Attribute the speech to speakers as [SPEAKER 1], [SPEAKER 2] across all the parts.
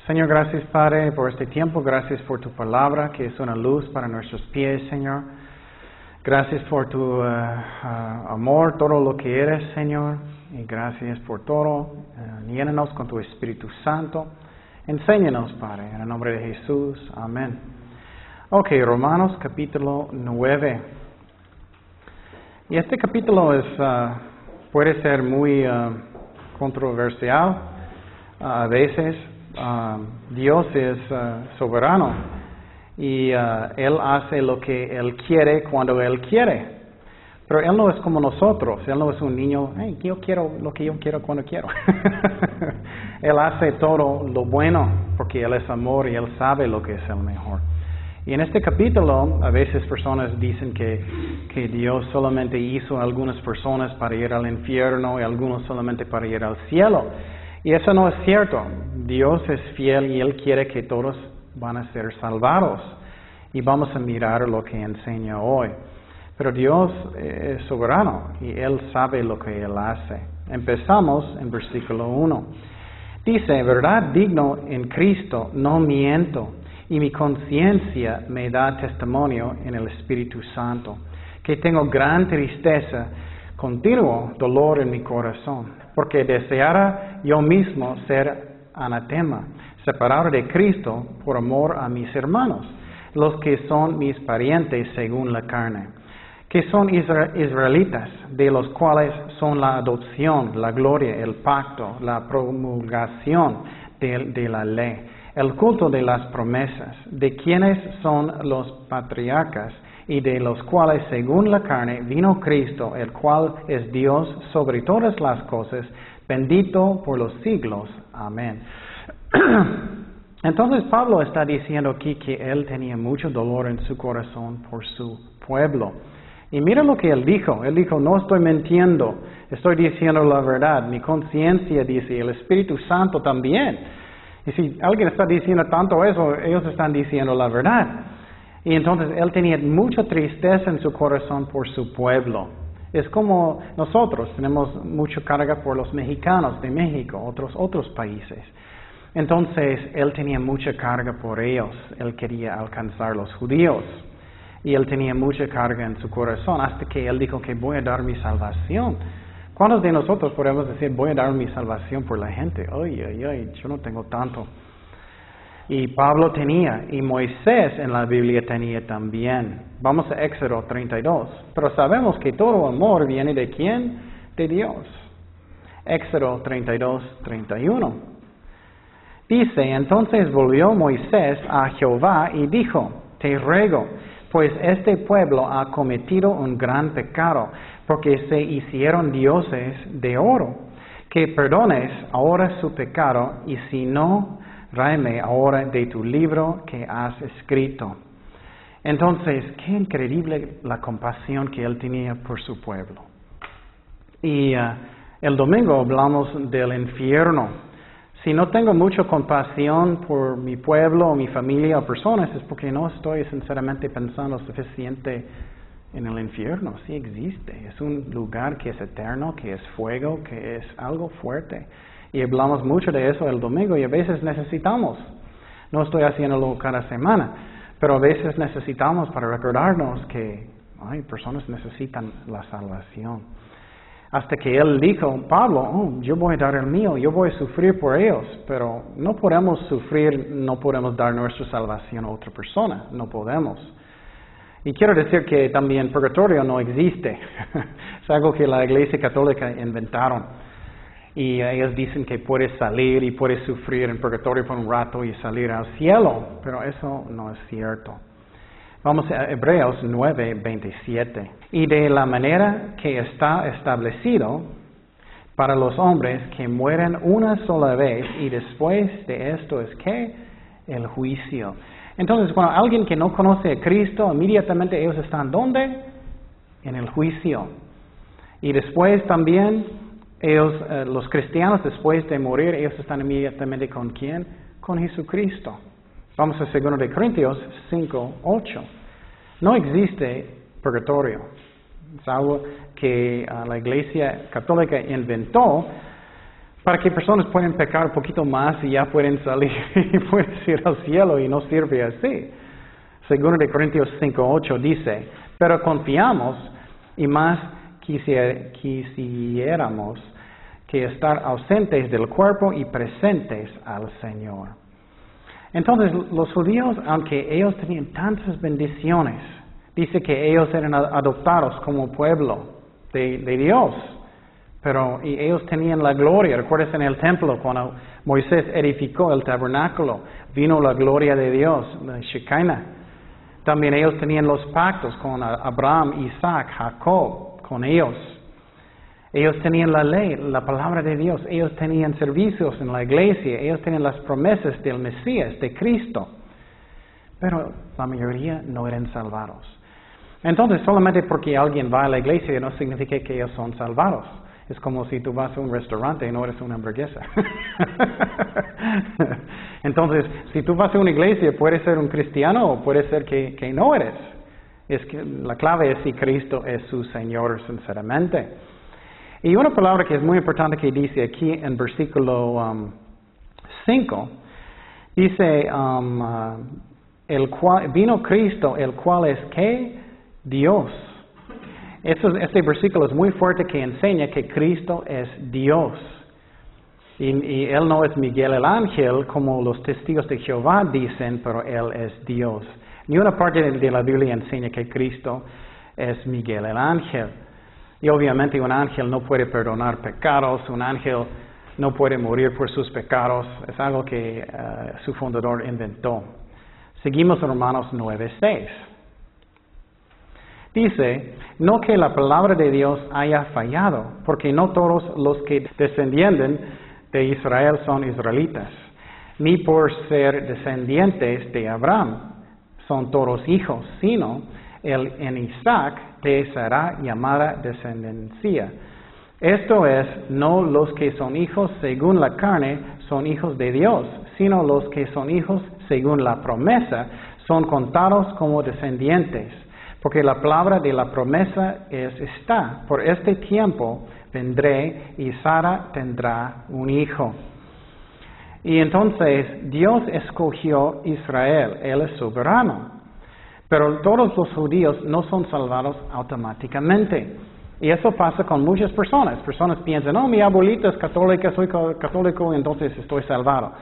[SPEAKER 1] Señor, gracias Padre por este tiempo, gracias por tu palabra que es una luz para nuestros pies, Señor. Gracias por tu amor, todo lo que eres, Señor, y gracias por todo. Llénanos con tu Espíritu Santo. Enséñanos, Padre, en el nombre de Jesús. Amén. Ok, Romanos capítulo 9. Y este capítulo puede ser muy controversial. A veces Dios es soberano y Él hace lo que Él quiere cuando Él quiere. Pero Él no es como nosotros. Él no es un niño, hey, yo quiero lo que yo quiero cuando quiero. Él hace todo lo bueno porque Él es amor y Él sabe lo que es el mejor. Y en este capítulo, a veces personas dicen que Dios solamente hizo a algunas personas para ir al infierno y algunos solamente para ir al cielo. Y eso no es cierto. Dios es fiel y Él quiere que todos van a ser salvados. Y vamos a mirar lo que enseña hoy. Pero Dios es soberano y Él sabe lo que Él hace. Empezamos en versículo 1. Dice, verdad digno en Cristo, no miento. Y mi conciencia me da testimonio en el Espíritu Santo, que tengo gran tristeza, continuo dolor en mi corazón, porque deseara yo mismo ser anatema, separado de Cristo por amor a mis hermanos, los que son mis parientes según la carne, que son israelitas, de los cuales son la adopción, la gloria, el pacto, la promulgación de la ley, el culto de las promesas, de quienes son los patriarcas y de los cuales según la carne vino Cristo, el cual es Dios sobre todas las cosas, bendito por los siglos. Amén. Entonces Pablo está diciendo aquí que él tenía mucho dolor en su corazón por su pueblo. Y mira lo que él dijo. Él dijo, no estoy mintiendo, estoy diciendo la verdad. Mi conciencia dice, el Espíritu Santo también. Y si alguien está diciendo tanto eso, ellos están diciendo la verdad. Y entonces él tenía mucha tristeza en su corazón por su pueblo. Es como nosotros tenemos mucha carga por los mexicanos de México, otros países. Entonces él tenía mucha carga por ellos. Él quería alcanzar los judíos. Y él tenía mucha carga en su corazón hasta que él dijo que voy a dar mi salvación. ¿Cuántos de nosotros podemos decir, voy a dar mi salvación por la gente? Ay, yo no tengo tanto. Y Pablo tenía, y Moisés en la Biblia tenía también. Vamos a Éxodo 32. Pero sabemos que todo amor viene ¿de quién? De Dios. Éxodo 32, 31. Dice, entonces volvió Moisés a Jehová y dijo, te ruego, pues este pueblo ha cometido un gran pecado, porque se hicieron dioses de oro, que perdones ahora su pecado, y si no, tráeme ahora de tu libro que has escrito. Entonces, qué increíble la compasión que él tenía por su pueblo. Y el domingo hablamos del infierno. Si no tengo mucha compasión por mi pueblo, mi familia o personas, es porque no estoy sinceramente pensando suficiente en el infierno. Sí existe. Es un lugar que es eterno, que es fuego, que es algo fuerte. Y hablamos mucho de eso el domingo y a veces necesitamos. No estoy haciéndolo cada semana, pero a veces necesitamos para recordarnos que personas necesitan la salvación. Hasta que él dijo, Pablo, yo voy a dar el mío, yo voy a sufrir por ellos, pero no podemos sufrir, no podemos dar nuestra salvación a otra persona, no podemos. Y quiero decir que también purgatorio no existe, es algo que la Iglesia Católica inventaron. Y ellos dicen que puedes salir y puedes sufrir en purgatorio por un rato y salir al cielo, pero eso no es cierto. Vamos a Hebreos 9, 27. Y de la manera que está establecido para los hombres que mueren una sola vez y después de esto es que el juicio. Entonces, cuando alguien que no conoce a Cristo, inmediatamente ellos están ¿dónde? En el juicio. Y después también ellos, los cristianos, después de morir, ellos están inmediatamente ¿con quién? Con Jesucristo. Vamos a 2 de Corintios 5, 8. No existe purgatorio. Es algo que la Iglesia Católica inventó para que personas puedan pecar un poquito más y ya pueden salir y pueden ir al cielo y no sirve así. Segundo de Corintios 5:8 dice, pero confiamos y más quisiéramos que estar ausentes del cuerpo y presentes al Señor. Entonces, los judíos, aunque ellos tenían tantas bendiciones, dice que ellos eran adoptados como pueblo de Dios, y ellos tenían la gloria. Recuerdas en el templo, cuando Moisés edificó el tabernáculo, vino la gloria de Dios, la Shekinah. También ellos tenían los pactos con Abraham, Isaac, Jacob, con ellos. Ellos tenían la ley, la palabra de Dios. Ellos tenían servicios en la iglesia. Ellos tenían las promesas del Mesías, de Cristo. Pero la mayoría no eran salvados. Entonces, solamente porque alguien va a la iglesia no significa que ellos son salvados. Es como si tú vas a un restaurante y no eres una hamburguesa. Entonces, si tú vas a una iglesia, puedes ser un cristiano o puede ser que no eres. La clave es si Cristo es su Señor sinceramente. Y una palabra que es muy importante que dice aquí en versículo 5, dice, vino Cristo, el cual es ¿qué? Dios. Este versículo es muy fuerte que enseña que Cristo es Dios. Y Él no es Miguel el ángel, como los testigos de Jehová dicen, pero Él es Dios. Ni una parte de la Biblia enseña que Cristo es Miguel el ángel. Y obviamente un ángel no puede perdonar pecados, un ángel no puede morir por sus pecados. Es algo que su fundador inventó. Seguimos en Romanos 9:6. Dice, no que la palabra de Dios haya fallado, porque no todos los que descienden de Israel son israelitas, ni por ser descendientes de Abraham son todos hijos, sino en Isaac te será llamada descendencia. Esto es, no los que son hijos según la carne son hijos de Dios, sino los que son hijos según la promesa son contados como descendientes. Porque la palabra de la promesa está, por este tiempo vendré y Sara tendrá un hijo. Y entonces Dios escogió Israel, Él es soberano. Pero todos los judíos no son salvados automáticamente. Y eso pasa con muchas personas. Personas piensan, no, mi abuelita es católica, soy católico, entonces estoy salvado.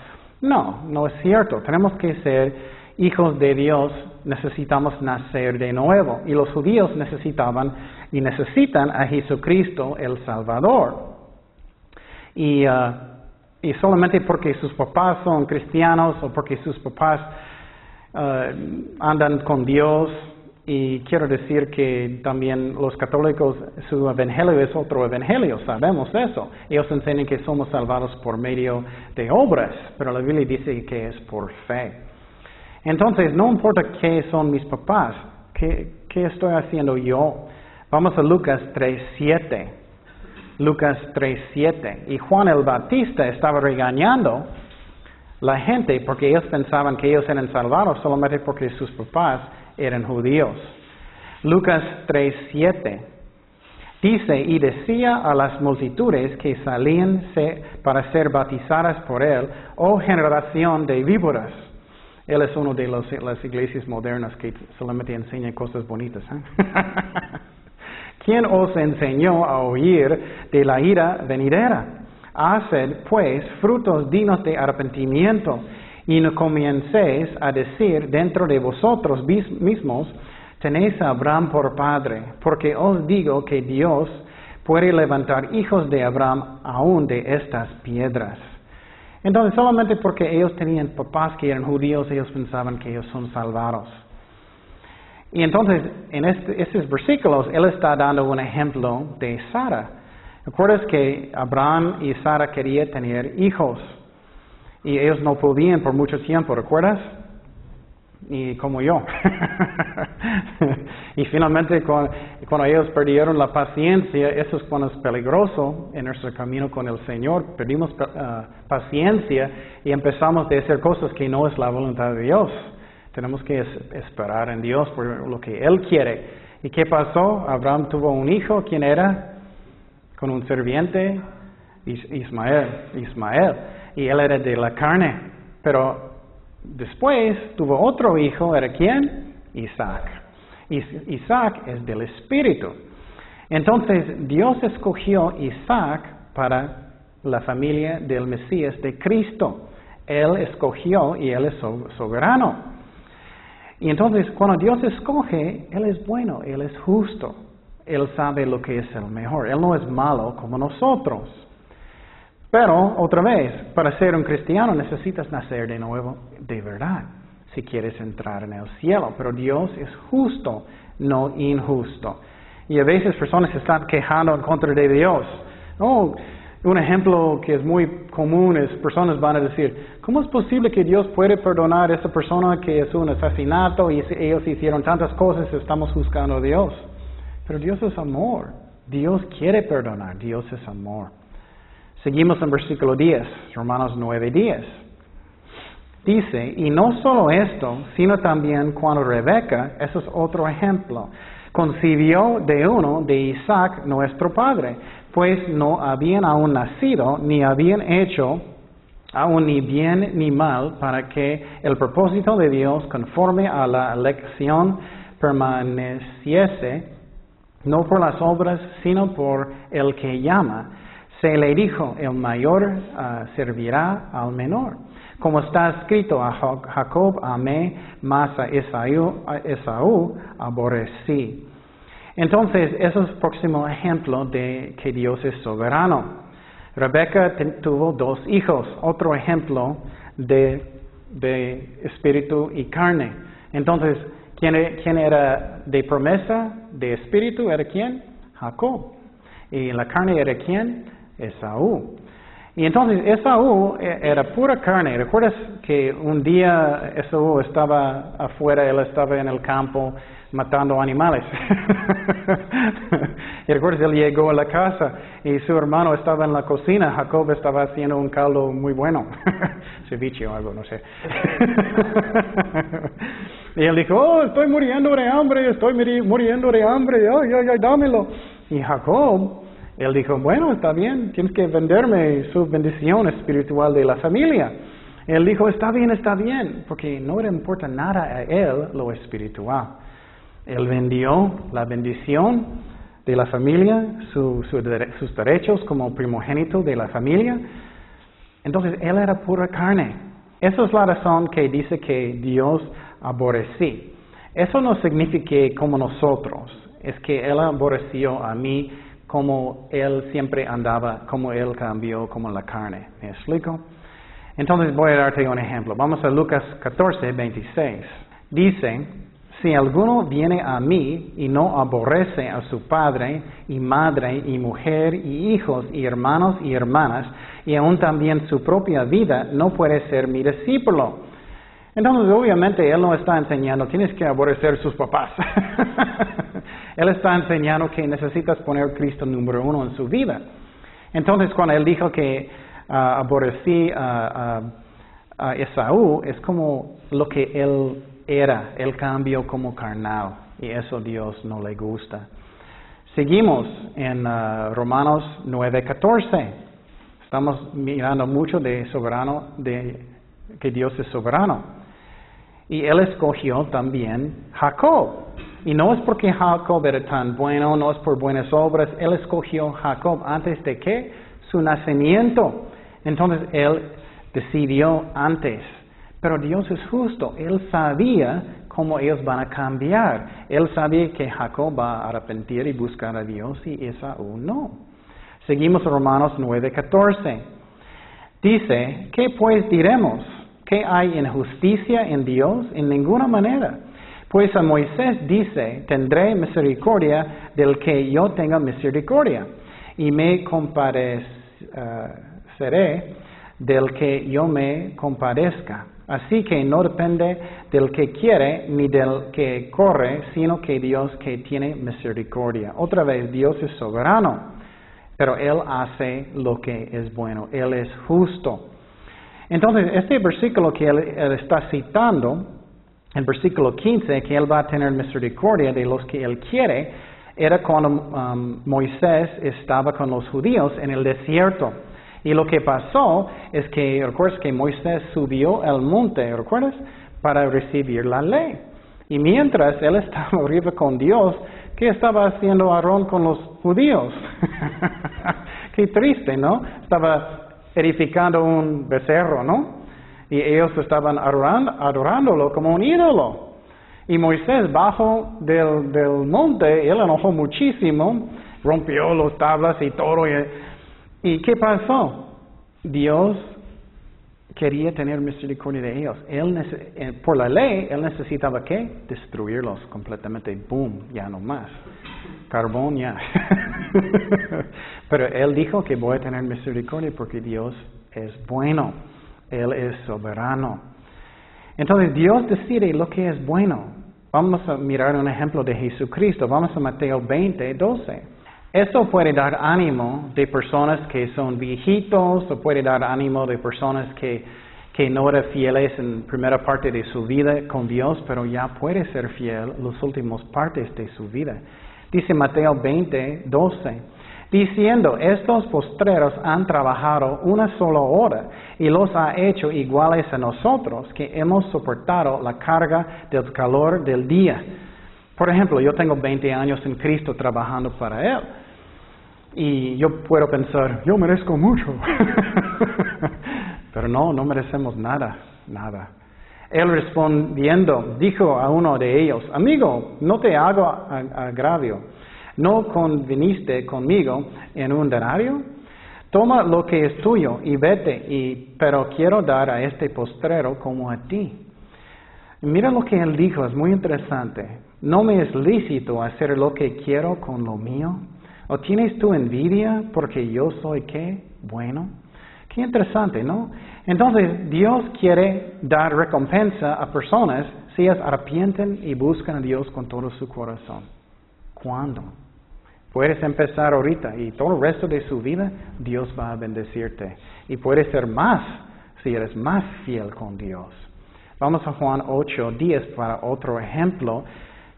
[SPEAKER 1] No es cierto. Tenemos que ser hijos de Dios, necesitamos nacer de nuevo. Y los judíos necesitan a Jesucristo el Salvador. Y solamente porque sus papás son cristianos o porque sus papás andan con Dios, y quiero decir que también los católicos, su evangelio es otro evangelio, sabemos eso. Ellos enseñan que somos salvados por medio de obras, pero la Biblia dice que es por fe. Entonces, no importa qué son mis papás, qué estoy haciendo yo. Vamos a Lucas 3:7. Lucas 3:7. Y Juan el Bautista estaba regañando la gente porque ellos pensaban que ellos eran salvados solamente porque sus papás eran judíos. Lucas 3:7. Dice, y decía a las multitudes que salían para ser bautizadas por él, oh generación de víboras. Él es uno de las iglesias modernas que solamente enseña cosas bonitas. ¿Quién os enseñó a huir de la ira venidera? Haced, pues, frutos dignos de arrepentimiento, y no comencéis a decir dentro de vosotros mismos, tenéis a Abraham por padre, porque os digo que Dios puede levantar hijos de Abraham aún de estas piedras. Entonces, solamente porque ellos tenían papás que eran judíos, ellos pensaban que ellos son salvados. Y entonces, en estos versículos, él está dando un ejemplo de Sara. ¿Recuerdas que Abraham y Sara querían tener hijos? Y ellos no podían por mucho tiempo, ¿recuerdas? Y como yo. Y finalmente, cuando ellos perdieron la paciencia, eso es cuando es peligroso en nuestro camino con el Señor. Perdimos paciencia y empezamos a hacer cosas que no es la voluntad de Dios. Tenemos que esperar en Dios por lo que Él quiere. ¿Y qué pasó? Abraham tuvo un hijo. ¿Quién era? Con un sirviente Ismael, y él era de la carne. Pero después tuvo otro hijo, ¿era quién? Isaac. Isaac es del Espíritu. Entonces, Dios escogió Isaac para la familia del Mesías de Cristo. Él escogió y Él es soberano. Y entonces, cuando Dios escoge, Él es bueno, Él es justo. Él sabe lo que es el mejor. Él no es malo como nosotros. Pero, otra vez, para ser un cristiano necesitas nacer de nuevo de verdad, si quieres entrar en el cielo. Pero Dios es justo, no injusto. Y a veces personas se están quejando en contra de Dios. Oh, un ejemplo que es muy común es personas van a decir, ¿cómo es posible que Dios puede perdonar a esa persona que es un asesinato y ellos hicieron tantas cosas y estamos juzgando a Dios? Pero Dios es amor. Dios quiere perdonar. Dios es amor. Seguimos en versículo 10, Romanos 9:10. Dice, y no solo esto, sino también cuando Rebeca, eso es otro ejemplo, concibió de uno de Isaac nuestro padre, pues no habían aún nacido, ni habían hecho aún ni bien ni mal, para que el propósito de Dios, conforme a la elección, permaneciese, no por las obras, sino por el que llama. Se le dijo, el mayor servirá al menor. Como está escrito, a Jacob amé, mas a Esaú aborrecí. Entonces, eso es el próximo ejemplo de que Dios es soberano. Rebeca tuvo 2 hijos, otro ejemplo de espíritu y carne. Entonces, ¿quién era de promesa, de espíritu? ¿Era quién? Jacob. ¿Y la carne era quién? Esaú. Y entonces Esaú era pura carne. ¿Recuerdas que un día Esaú estaba afuera, él estaba en el campo matando animales? Y recuerdas, él llegó a la casa y su hermano estaba en la cocina. Jacob estaba haciendo un caldo muy bueno. Ceviche o algo, no sé. Y él dijo, oh, estoy muriendo de hambre, ay, dámelo. Y Jacob, él dijo, bueno, está bien, tienes que venderme su bendición espiritual de la familia. Él dijo, está bien, porque no le importa nada a él lo espiritual. Él vendió la bendición de la familia, sus derechos como primogénito de la familia. Entonces, él era pura carne. Esa es la razón que dice que Dios aborrecí. Eso no significa como nosotros, es que Él aborreció a mí como Él siempre andaba, como Él cambió como la carne. ¿Me explico? Entonces voy a darte un ejemplo. Vamos a Lucas 14:26. Dice, si alguno viene a mí y no aborrece a su padre y madre y mujer y hijos y hermanos y hermanas y aún también su propia vida, no puede ser mi discípulo. Entonces, obviamente, Él no está enseñando, tienes que aborrecer a sus papás. Él está enseñando que necesitas poner a Cristo número 1 en su vida. Entonces, cuando Él dijo que aborrecí a Esaú, es como lo que Él era. Él cambió como carnal. Y eso a Dios no le gusta. Seguimos en Romanos 9:14. Estamos mirando mucho de soberano, de que Dios es soberano. Y Él escogió también Jacob. Y no es porque Jacob era tan bueno, no es por buenas obras. Él escogió Jacob antes de que su nacimiento. Entonces Él decidió antes. Pero Dios es justo. Él sabía cómo ellos van a cambiar. Él sabía que Jacob va a arrepentir y buscar a Dios y Esaú no. Seguimos Romanos 9:14. Dice, ¿qué pues diremos? ¿Qué hay injusticia en Dios? En ninguna manera. Pues a Moisés dice, tendré misericordia del que yo tenga misericordia, y me compadeceré del que yo me compadezca. Así que no depende del que quiere ni del que corre, sino que Dios que tiene misericordia. Otra vez, Dios es soberano, pero Él hace lo que es bueno. Él es justo. Entonces, este versículo que él está citando, el versículo 15, que Él va a tener misericordia de los que Él quiere, era cuando Moisés estaba con los judíos en el desierto. Y lo que pasó es que, recuerdas que Moisés subió al monte, ¿recuerdas? Para recibir la ley. Y mientras él estaba arriba con Dios, ¿qué estaba haciendo Aarón con los judíos? Qué triste, ¿no? Estaba edificando un becerro, ¿no? Y ellos estaban adorándolo como un ídolo. Y Moisés bajó del monte, él enojó muchísimo, rompió las tablas y todo. ¿Y qué pasó? Dios quería tener misericordia de ellos. Por la ley, él necesitaba ¿qué? Destruirlos completamente. Boom, ya no más. Carbón ya. Pero él dijo que voy a tener misericordia porque Dios es bueno. Él es soberano. Entonces Dios decide lo que es bueno. Vamos a mirar un ejemplo de Jesucristo. Vamos a Mateo 20:12. Esto puede dar ánimo de personas que son viejitos, o puede dar ánimo de personas que no eran fieles en primera parte de su vida con Dios, pero ya puede ser fiel en las últimas partes de su vida. Dice Mateo 20:12, diciendo, estos postreros han trabajado una sola hora y los ha hecho iguales a nosotros, que hemos soportado la carga del calor del día. Por ejemplo, yo tengo 20 años en Cristo trabajando para Él. Y yo puedo pensar, yo merezco mucho. Pero no merecemos nada. Él respondiendo, dijo a uno de ellos, amigo, no te hago agravio. ¿No conviniste conmigo en un denario? Toma lo que es tuyo y vete, pero quiero dar a este postrero como a ti. Mira lo que él dijo, es muy interesante. ¿No me es lícito hacer lo que quiero con lo mío? ¿O tienes tú envidia porque yo soy qué? Bueno. Qué interesante, ¿no? Entonces, Dios quiere dar recompensa a personas si ellas arrepienten y buscan a Dios con todo su corazón. ¿Cuándo? Puedes empezar ahorita y todo el resto de su vida Dios va a bendecirte. Y puedes ser más si eres más fiel con Dios. Vamos a Juan 8:10 para otro ejemplo.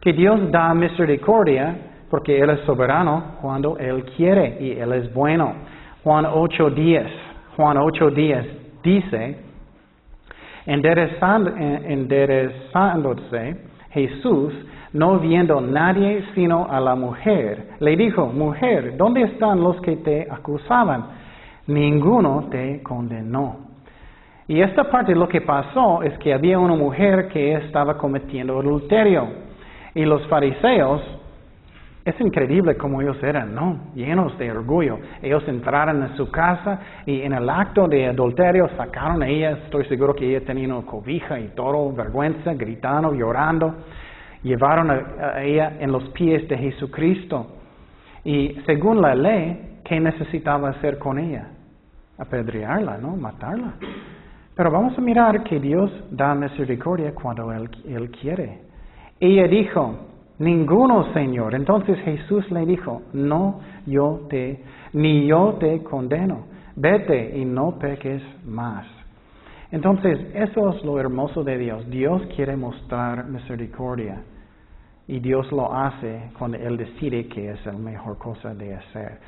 [SPEAKER 1] Que Dios da misericordia porque Él es soberano cuando Él quiere y Él es bueno. Juan 8:10 dice, enderezándose Jesús, no viendo nadie sino a la mujer, le dijo, mujer, ¿dónde están los que te acusaban? Ninguno te condenó. Y esta parte lo que pasó es que había una mujer que estaba cometiendo adulterio. Y los fariseos, es increíble cómo ellos eran, ¿no? Llenos de orgullo. Ellos entraron en su casa y en el acto de adulterio sacaron a ella, estoy seguro que ella tenía una cobija y todo, vergüenza, gritando, llorando. Llevaron a ella en los pies de Jesucristo. Y según la ley, ¿qué necesitaba hacer con ella? Apedrearla, ¿no? Matarla. Pero vamos a mirar que Dios da misericordia cuando Él quiere. Ella dijo, ninguno, Señor. Entonces Jesús le dijo, ni yo te condeno. Vete y no peques más. Entonces, eso es lo hermoso de Dios. Dios quiere mostrar misericordia. Y Dios lo hace cuando Él decide que es la mejor cosa de hacer.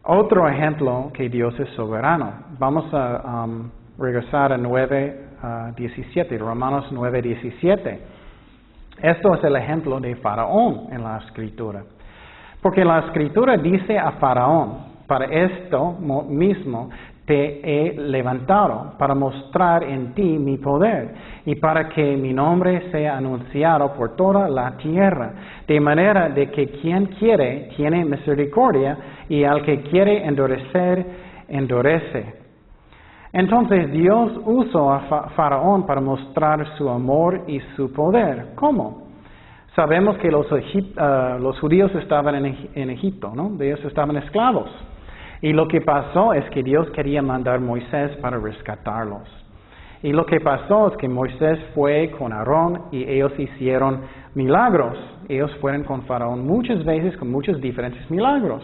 [SPEAKER 1] Otro ejemplo que Dios es soberano. Vamos a regresar a 9:17, Romanos 9:17. Esto es el ejemplo de Faraón en la Escritura. Porque la Escritura dice a Faraón, para esto mismo te he levantado, para mostrar en ti mi poder, y para que mi nombre sea anunciado por toda la tierra, de manera de que quien quiere tiene misericordia, y al que quiere endurecer, endurece. Entonces Dios usó a Faraón para mostrar su amor y su poder. ¿Cómo? Sabemos que los judíos estaban en Egipto, ¿no? Ellos estaban esclavos. Y lo que pasó es que Dios quería mandar a Moisés para rescatarlos. Y lo que pasó es que Moisés fue con Aarón y ellos hicieron milagros. Ellos fueron con Faraón muchas veces con muchos diferentes milagros.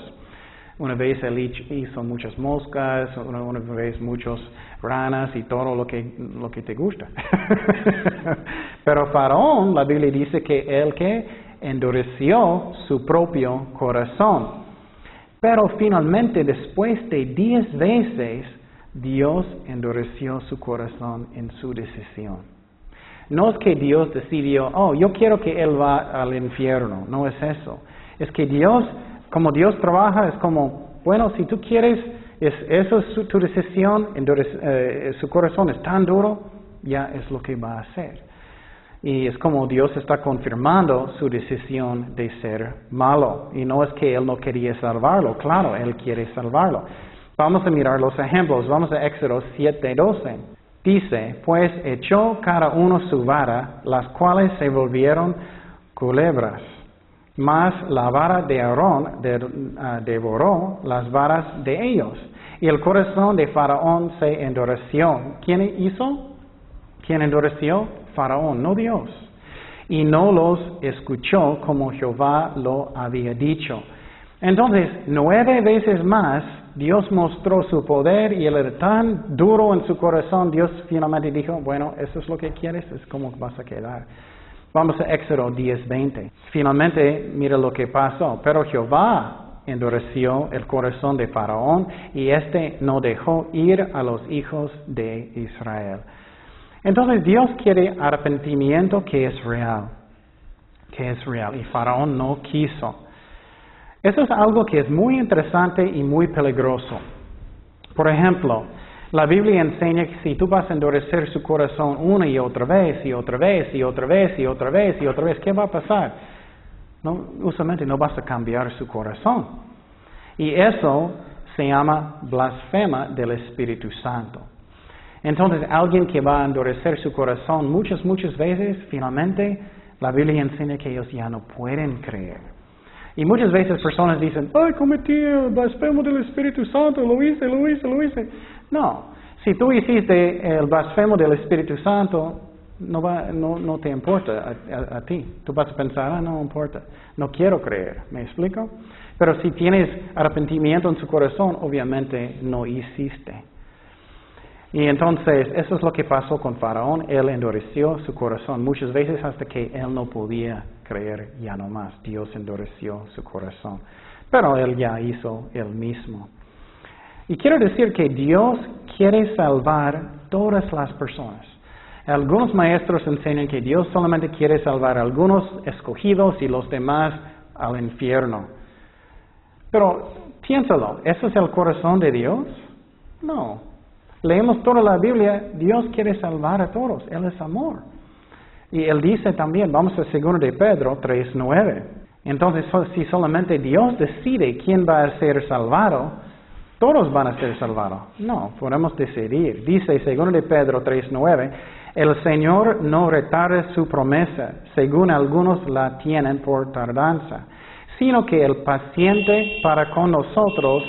[SPEAKER 1] Una vez él hizo muchas moscas, una vez muchas ranas y todo lo que te gusta. Pero Faraón, la Biblia dice que él que endureció su propio corazón. Pero finalmente, después de 10 veces, Dios endureció su corazón en su decisión. No es que Dios decidió, oh, yo quiero que él va al infierno. No es eso. Es que Dios, como Dios trabaja, es como, bueno, si tú quieres, eso es tu decisión, su corazón es tan duro, ya es lo que va a hacer. Y es como Dios está confirmando su decisión de ser malo. Y no es que Él no quería salvarlo, claro, Él quiere salvarlo. Vamos a mirar los ejemplos. Vamos a Éxodo 7:12. Dice, pues echó cada uno su vara, las cuales se volvieron culebras. Mas la vara de Aarón devoró las varas de ellos. Y el corazón de Faraón se endureció. ¿Quién hizo? ¿Quién endureció? Faraón, no Dios. Y no los escuchó como Jehová lo había dicho. Entonces, 9 veces más, Dios mostró su poder y él era tan duro en su corazón, Dios finalmente dijo, bueno, eso es lo que quieres, es como vas a quedar. Vamos a Éxodo 10:20. Finalmente, mira lo que pasó. Pero Jehová endureció el corazón de Faraón y éste no dejó ir a los hijos de Israel. Entonces Dios quiere arrepentimiento que es real, y Faraón no quiso. Eso es algo que es muy interesante y muy peligroso. Por ejemplo, la Biblia enseña que si tú vas a endurecer su corazón una y otra vez, y otra vez, y otra vez, y otra vez, y otra vez, ¿qué va a pasar? No, usualmente no vas a cambiar su corazón. Y eso se llama blasfema del Espíritu Santo. Entonces, alguien que va a endurecer su corazón muchas veces, finalmente, la Biblia enseña que ellos ya no pueden creer. Y muchas veces personas dicen, ¡ay, cometí el blasfemo del Espíritu Santo! Lo hice. No, si tú hiciste el blasfemo del Espíritu Santo, no te importa a ti. Tú vas a pensar, no importa, no quiero creer. ¿Me explico? Pero si tienes arrepentimiento en su corazón, obviamente no hiciste. Y entonces, eso es lo que pasó con Faraón. Él endureció su corazón muchas veces hasta que él no podía creer ya no más. Dios endureció su corazón. Pero él ya hizo él mismo. Y quiero decir que Dios quiere salvar todas las personas. Algunos maestros enseñan que Dios solamente quiere salvar a algunos escogidos y los demás al infierno. Pero piénsalo, ¿eso es el corazón de Dios? No. Leemos toda la Biblia, Dios quiere salvar a todos, Él es amor. Y Él dice también, vamos a 2 de Pedro 3:9. Entonces, si solamente Dios decide quién va a ser salvado, todos van a ser salvados. No, podemos decidir. Dice 2 de Pedro 3:9, el Señor no retarda su promesa, según algunos la tienen por tardanza, sino que el paciente para con nosotros,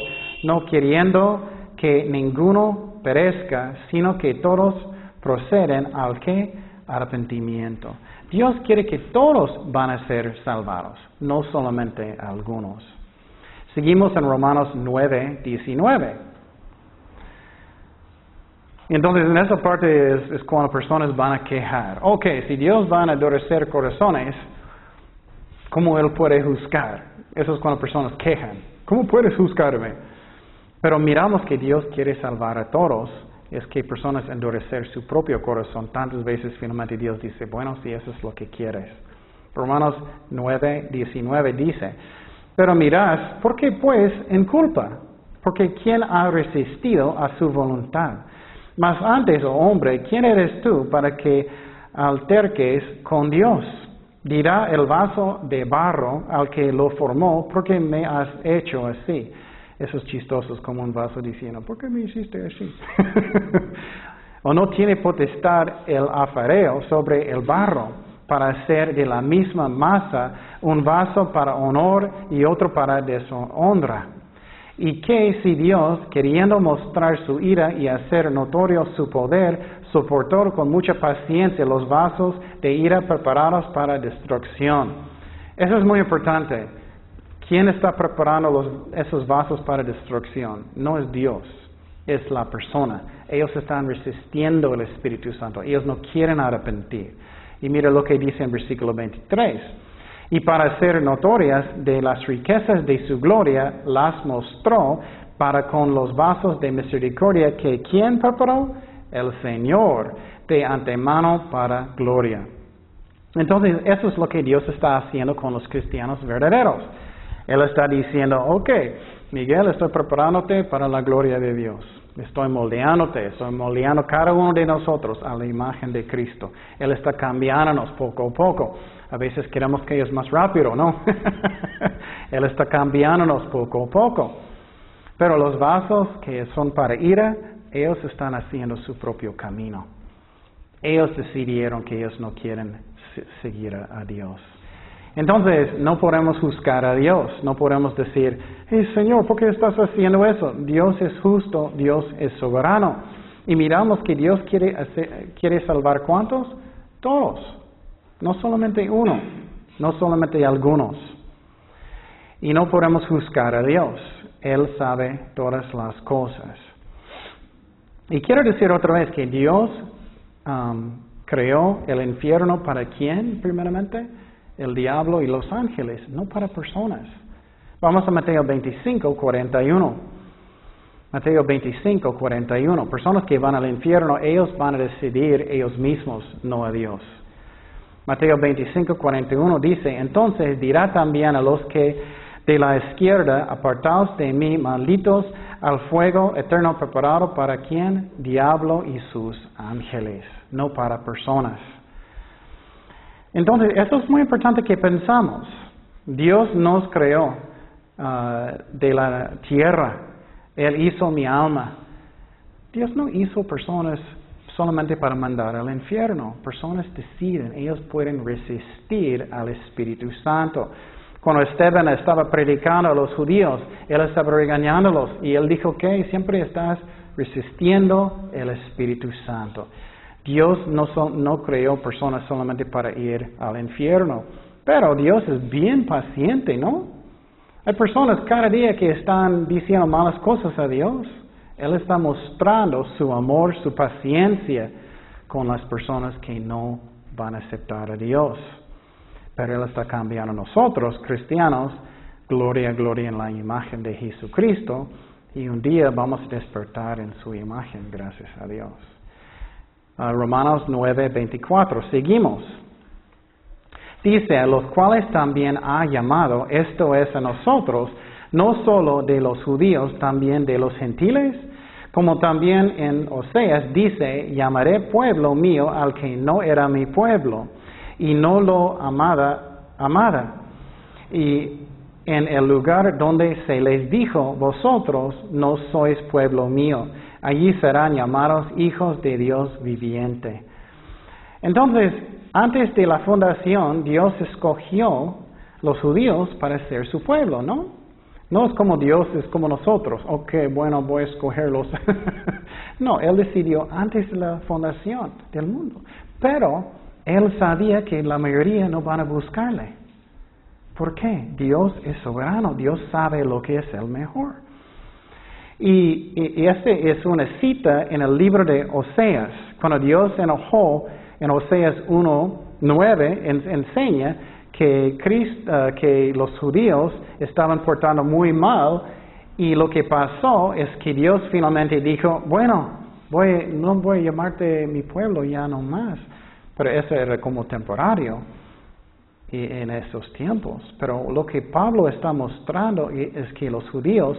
[SPEAKER 1] no queriendo que ninguno perezca, sino que todos proceden al que arrepentimiento. Dios quiere que todos van a ser salvados, no solamente algunos. Seguimos en Romanos 9:19. Entonces en esa parte es cuando personas van a quejar. Ok, si Dios va a endurecer corazones, ¿cómo Él puede juzgar? Eso es cuando personas quejan. ¿Cómo puedes juzgarme? Pero miramos que Dios quiere salvar a todos, es que personas endurecer su propio corazón. Tantas veces finalmente Dios dice, bueno, si eso es lo que quieres. Romanos 9:19 dice, pero mirad, ¿por qué pues en culpa? Porque ¿quién ha resistido a su voluntad? Mas antes, oh hombre, ¿quién eres tú para que alterques con Dios? Dirá el vaso de barro al que lo formó, ¿por qué me has hecho así? Esos chistosos como un vaso diciendo, ¿por qué me hiciste así? ¿O no tiene potestad el alfarero sobre el barro para hacer de la misma masa un vaso para honor y otro para deshonra? Y que si Dios, queriendo mostrar su ira y hacer notorio su poder, soportó con mucha paciencia los vasos de ira preparados para destrucción. Eso es muy importante. ¿Quién está preparando esos vasos para destrucción? No es Dios, es la persona. Ellos están resistiendo el Espíritu Santo. Ellos no quieren arrepentir. Y mira lo que dice en versículo 23. Y para ser notorias de las riquezas de su gloria, las mostró para con los vasos de misericordia que ¿quién preparó? El Señor, de antemano para gloria. Entonces, eso es lo que Dios está haciendo con los cristianos verdaderos. Él está diciendo, ok, Miguel, estoy preparándote para la gloria de Dios. Estoy moldeando cada uno de nosotros a la imagen de Cristo. Él está cambiándonos poco a poco. A veces queremos que es más rápido, ¿no? Él está cambiándonos poco a poco. Pero los vasos que son para ira, ellos están haciendo su propio camino. Ellos decidieron que ellos no quieren seguir a Dios. Entonces, no podemos juzgar a Dios. No podemos decir, hey Señor, ¿por qué estás haciendo eso? Dios es justo, Dios es soberano. Y miramos que Dios quiere salvar ¿cuántos? Todos. No solamente uno, no solamente algunos. Y no podemos juzgar a Dios. Él sabe todas las cosas. Y quiero decir otra vez que Dios creó el infierno para ¿quién primeramente? El diablo y los ángeles, no para personas. Vamos a Mateo 25, 41. Mateo 25, 41. Personas que van al infierno, ellos van a decidir ellos mismos, no a Dios. Mateo 25, 41 dice, entonces dirá también a los que de la izquierda, apartaos de mí, malditos, al fuego eterno preparado para ¿quién? Diablo y sus ángeles, no para personas. Entonces, eso es muy importante que pensamos. Dios nos creó de la tierra. Él hizo mi alma. Dios no hizo personas solamente para mandar al infierno. Personas deciden, ellos pueden resistir al Espíritu Santo. Cuando Esteban estaba predicando a los judíos, él estaba regañándolos y él dijo que siempre estás resistiendo el Espíritu Santo. Dios no creó personas solamente para ir al infierno, pero Dios es bien paciente, ¿no? Hay personas cada día que están diciendo malas cosas a Dios. Él está mostrando su amor, su paciencia con las personas que no van a aceptar a Dios. Pero Él está cambiando a nosotros, cristianos, gloria, gloria en la imagen de Jesucristo, y un día vamos a despertar en su imagen, gracias a Dios. Romanos 9, 24, seguimos. Dice, a los cuales también ha llamado, esto es a nosotros, no solo de los judíos, también de los gentiles, como también en Oseas dice, llamaré pueblo mío al que no era mi pueblo, y no lo amada. Y en el lugar donde se les dijo, vosotros no sois pueblo mío, allí serán llamados hijos de Dios viviente. Entonces, antes de la fundación, Dios escogió los judíos para ser su pueblo, ¿no? No es como Dios, es como nosotros. Ok, bueno, voy a escogerlos. No, Él decidió antes de la fundación del mundo. Pero Él sabía que la mayoría no van a buscarle. ¿Por qué? Dios es soberano. Dios sabe lo que es el mejor. Y este es una cita en el libro de Oseas. Cuando Dios se enojó, en Oseas 1:9 enseña que los judíos estaban portando muy mal y lo que pasó es que Dios finalmente dijo, bueno, no voy a llamarte mi pueblo ya no más. Pero eso era como temporario en esos tiempos. Pero lo que Pablo está mostrando es que los judíos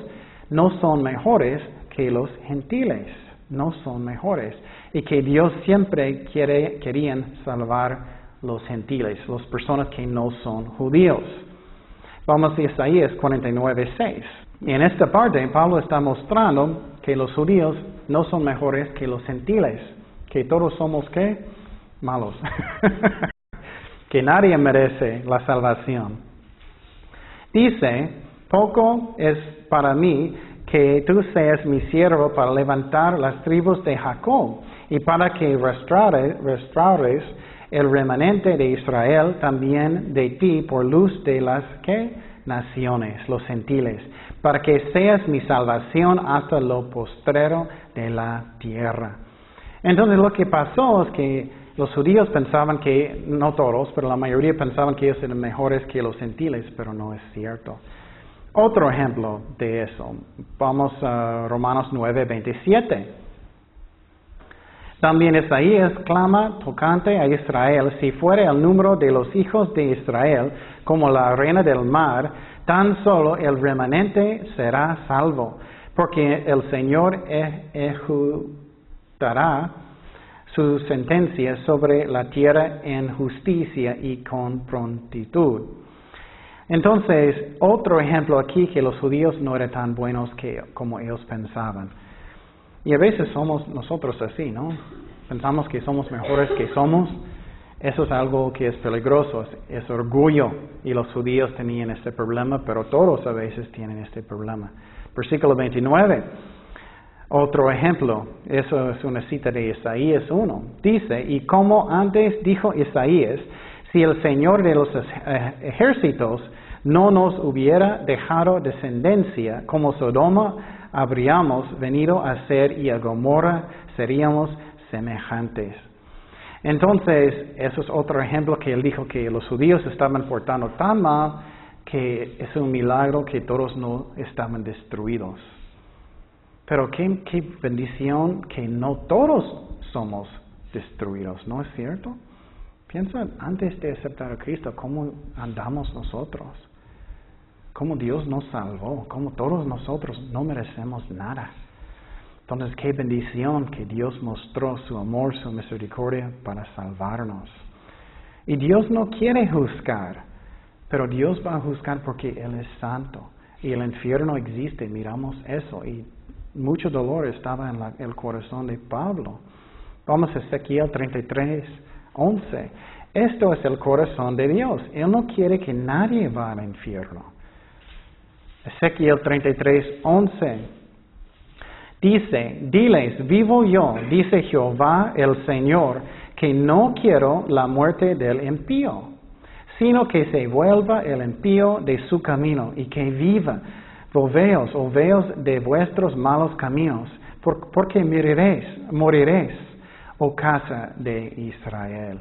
[SPEAKER 1] no son mejores que los gentiles, no son mejores. Y que Dios siempre querían salvar los gentiles, las personas que no son judíos. Vamos a Isaías 49:6. Y en esta parte Pablo está mostrando que los judíos no son mejores que los gentiles, que todos somos ¿qué? Malos. Que nadie merece la salvación. Dice, poco es para mí que tú seas mi siervo para levantar las tribus de Jacob y para que restaures el remanente de Israel también de ti por luz de las ¿qué? Naciones, los gentiles, para que seas mi salvación hasta lo postrero de la tierra. Entonces lo que pasó es que Los judíos pensaban que, no todos, pero la mayoría pensaban que ellos eran mejores que los gentiles, pero no es cierto. Otro ejemplo de eso, vamos a Romanos 9:27. También Isaías clama tocante a Israel: si fuere el número de los hijos de Israel como la arena del mar, tan solo el remanente será salvo, porque el Señor ejecutará su sentencia sobre la tierra en justicia y con prontitud. Entonces, otro ejemplo aquí, que los judíos no eran tan buenos como ellos pensaban. Y a veces somos nosotros así, ¿no? Pensamos que somos mejores que somos. Eso es algo que es peligroso, es orgullo. Y los judíos tenían este problema, pero todos a veces tienen este problema. Versículo 29. Otro ejemplo, eso es una cita de Isaías 1. Dice: y como antes dijo Isaías, si el Señor de los ejércitos no nos hubiera dejado descendencia, como Sodoma habríamos venido a ser y a Gomorra seríamos semejantes. Entonces, eso es otro ejemplo que él dijo, que los judíos estaban portando tan mal que es un milagro que todos no estaban destruidos. Pero qué bendición que no todos somos destruidos, ¿no es cierto? Piensa antes de aceptar a Cristo, cómo andamos nosotros, cómo Dios nos salvó, cómo todos nosotros no merecemos nada. Entonces, qué bendición que Dios mostró su amor, su misericordia para salvarnos. Y Dios no quiere juzgar, pero Dios va a juzgar porque Él es santo. Y el infierno existe, miramos eso. Y mucho dolor estaba en el corazón de Pablo. Vamos a Ezequiel 33:11. Esto es el corazón de Dios. Él no quiere que nadie vaya al infierno. Ezequiel 33:11. Dice: diles, vivo yo, dice Jehová el Señor, que no quiero la muerte del impío, sino que se vuelva el impío de su camino y que viva. Volveos de vuestros malos caminos, porque moriréis, oh casa de Israel.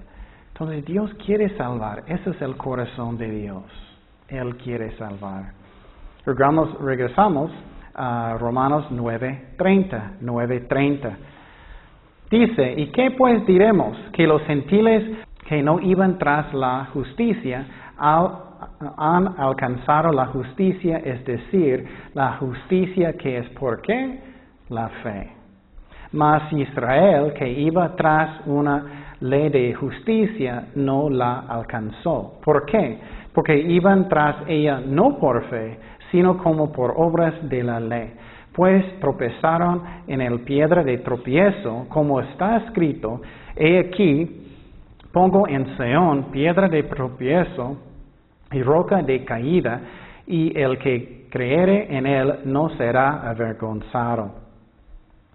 [SPEAKER 1] Entonces Dios quiere salvar, ese es el corazón de Dios, Él quiere salvar. Regresamos a Romanos 9:30. Dice: ¿y qué pues diremos? Que los gentiles que no iban tras la justicia han alcanzado la justicia, es decir, la justicia que es ¿por qué? La fe. Mas Israel, que iba tras una ley de justicia, no la alcanzó. ¿Por qué? Porque iban tras ella no por fe, sino como por obras de la ley. Pues tropezaron en el piedra de tropiezo, como está escrito: he aquí, pongo en Seón piedra de tropiezo y roca de caída, y el que creyere en él no será avergonzado.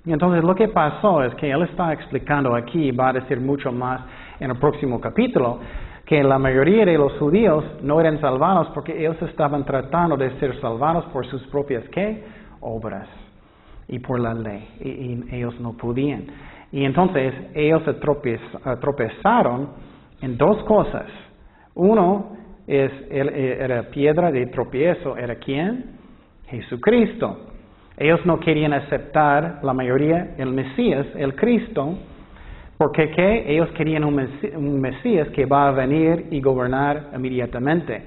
[SPEAKER 1] Y entonces lo que pasó es que él está explicando aquí, va a decir mucho más en el próximo capítulo, que la mayoría de los judíos no eran salvados porque ellos estaban tratando de ser salvados por sus propias ¿qué? Obras y por la ley, y ellos no podían. Y entonces ellos se tropezaron en dos cosas. Uno era piedra de tropiezo, ¿era quién? Jesucristo. Ellos no querían aceptar, la mayoría, el Mesías, el Cristo, porque ¿qué? Ellos querían un Mesías que va a venir y gobernar inmediatamente.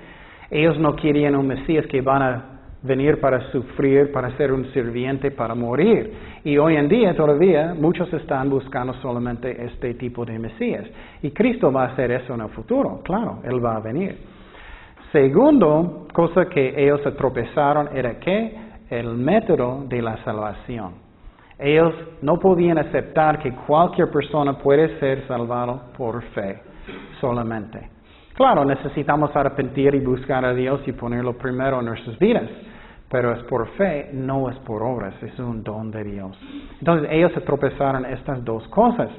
[SPEAKER 1] Ellos no querían un Mesías que van a venir para sufrir, para ser un sirviente, para morir. Y hoy en día todavía muchos están buscando solamente este tipo de Mesías. Y Cristo va a hacer eso en el futuro, claro, Él va a venir. Segundo, cosa que ellos se tropezaron era que el método de la salvación. Ellos no podían aceptar que cualquier persona puede ser salvado por fe solamente. Claro, necesitamos arrepentir y buscar a Dios y ponerlo primero en nuestras vidas, pero es por fe, no es por obras, es un don de Dios. Entonces ellos se tropezaron en estas dos cosas.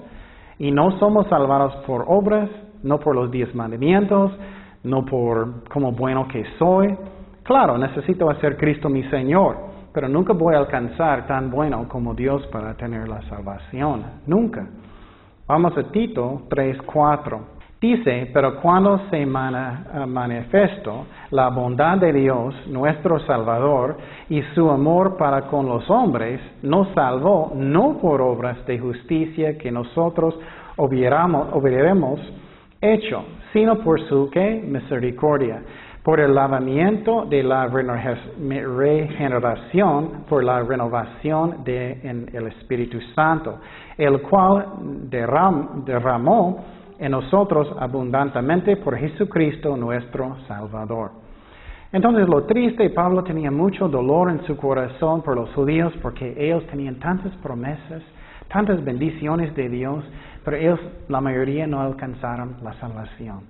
[SPEAKER 1] Y no somos salvados por obras, no por los 10 mandamientos, no por como bueno que soy. Claro, necesito hacer Cristo mi Señor, pero nunca voy a alcanzar tan bueno como Dios para tener la salvación. Nunca. Vamos a Tito 3:4. Dice, pero cuando se manifestó la bondad de Dios, nuestro Salvador, y su amor para con los hombres, nos salvó no por obras de justicia que nosotros hubiéramos hecho, sino por su ¿qué? Misericordia, por el lavamiento de la regeneración, por la renovación en el Espíritu Santo, el cual derramó en nosotros abundantemente por Jesucristo nuestro Salvador. Entonces lo triste, Pablo tenía mucho dolor en su corazón por los judíos porque ellos tenían tantas promesas, tantas bendiciones de Dios, pero ellos, la mayoría, no alcanzaron la salvación.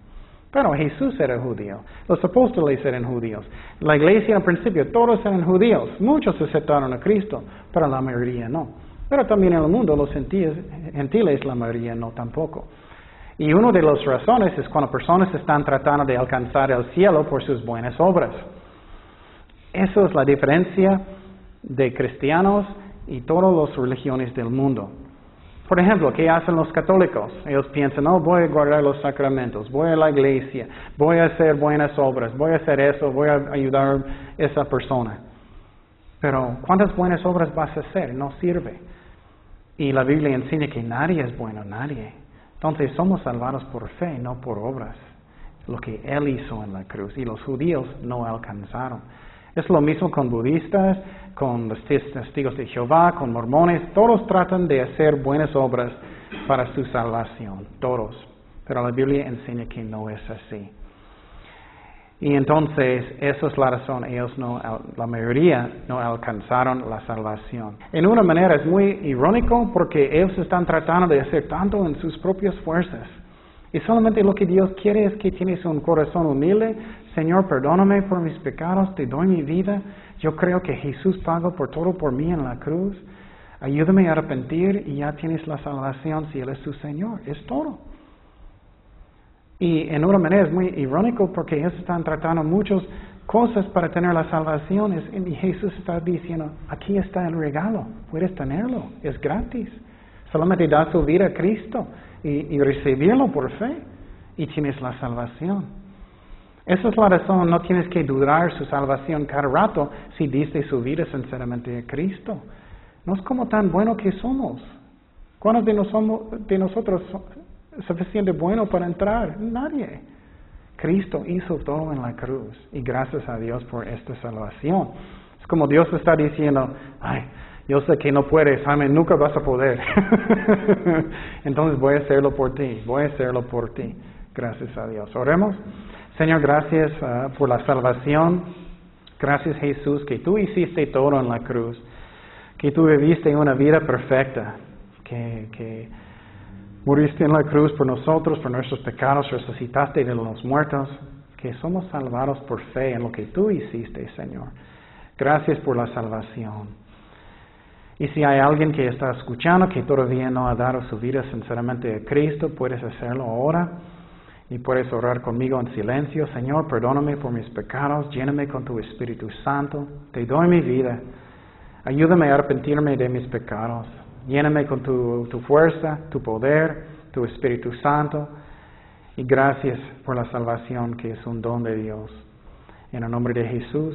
[SPEAKER 1] Pero Jesús era judío, los apóstoles eran judíos, la iglesia al principio todos eran judíos, muchos aceptaron a Cristo, pero la mayoría no. Pero también en el mundo los gentiles la mayoría no tampoco. Y una de las razones es cuando personas están tratando de alcanzar el cielo por sus buenas obras. Eso es la diferencia de cristianos y todas las religiones del mundo. Por ejemplo, ¿qué hacen los católicos? Ellos piensan, no, voy a guardar los sacramentos, voy a la iglesia, voy a hacer buenas obras, voy a hacer eso, voy a ayudar a esa persona. Pero, ¿cuántas buenas obras vas a hacer? No sirve. Y la Biblia enseña que nadie es bueno, nadie. Entonces somos salvados por fe, no por obras. Lo que Él hizo en la cruz. Y los judíos no alcanzaron. Es lo mismo con budistas, con los testigos de Jehová, con mormones. Todos tratan de hacer buenas obras para su salvación. Todos. Pero la Biblia enseña que no es así. Y entonces, esa es la razón, la mayoría no alcanzaron la salvación. En una manera es muy irónico porque ellos están tratando de hacer tanto en sus propias fuerzas. Y solamente lo que Dios quiere es que tienes un corazón humilde. Señor, perdóname por mis pecados, te doy mi vida. Yo creo que Jesús pagó por todo por mí en la cruz. Ayúdame a arrepentir y ya tienes la salvación si Él es tu Señor. Es todo. Y en una manera es muy irónico porque ellos están tratando muchas cosas para tener la salvación y Jesús está diciendo, aquí está el regalo, puedes tenerlo, es gratis. Solamente da tu vida a Cristo y recibirlo por fe y tienes la salvación. Esa es la razón, no tienes que dudar su salvación cada rato si diste su vida sinceramente a Cristo. No es como tan bueno que somos. ¿Cuántos de nosotros suficiente bueno para entrar? Nadie. Cristo hizo todo en la cruz y gracias a Dios por esta salvación. Es como Dios está diciendo, ay, yo sé que no puedes, Jaime, nunca vas a poder. Entonces voy a hacerlo por ti, Gracias a Dios. Oremos. Señor, gracias por la salvación. Gracias Jesús que tú hiciste todo en la cruz, que tú viviste una vida perfecta, que muriste en la cruz por nosotros, por nuestros pecados, resucitaste de los muertos, que somos salvados por fe en lo que tú hiciste, Señor. Gracias por la salvación. Y si hay alguien que está escuchando que todavía no ha dado su vida sinceramente a Cristo, puedes hacerlo ahora y puedes orar conmigo en silencio. Señor, perdóname por mis pecados, lléname con tu Espíritu Santo, te doy mi vida. Ayúdame a arrepentirme de mis pecados. Lléname con tu fuerza, tu poder, tu Espíritu Santo. Y gracias por la salvación que es un don de Dios. En el nombre de Jesús.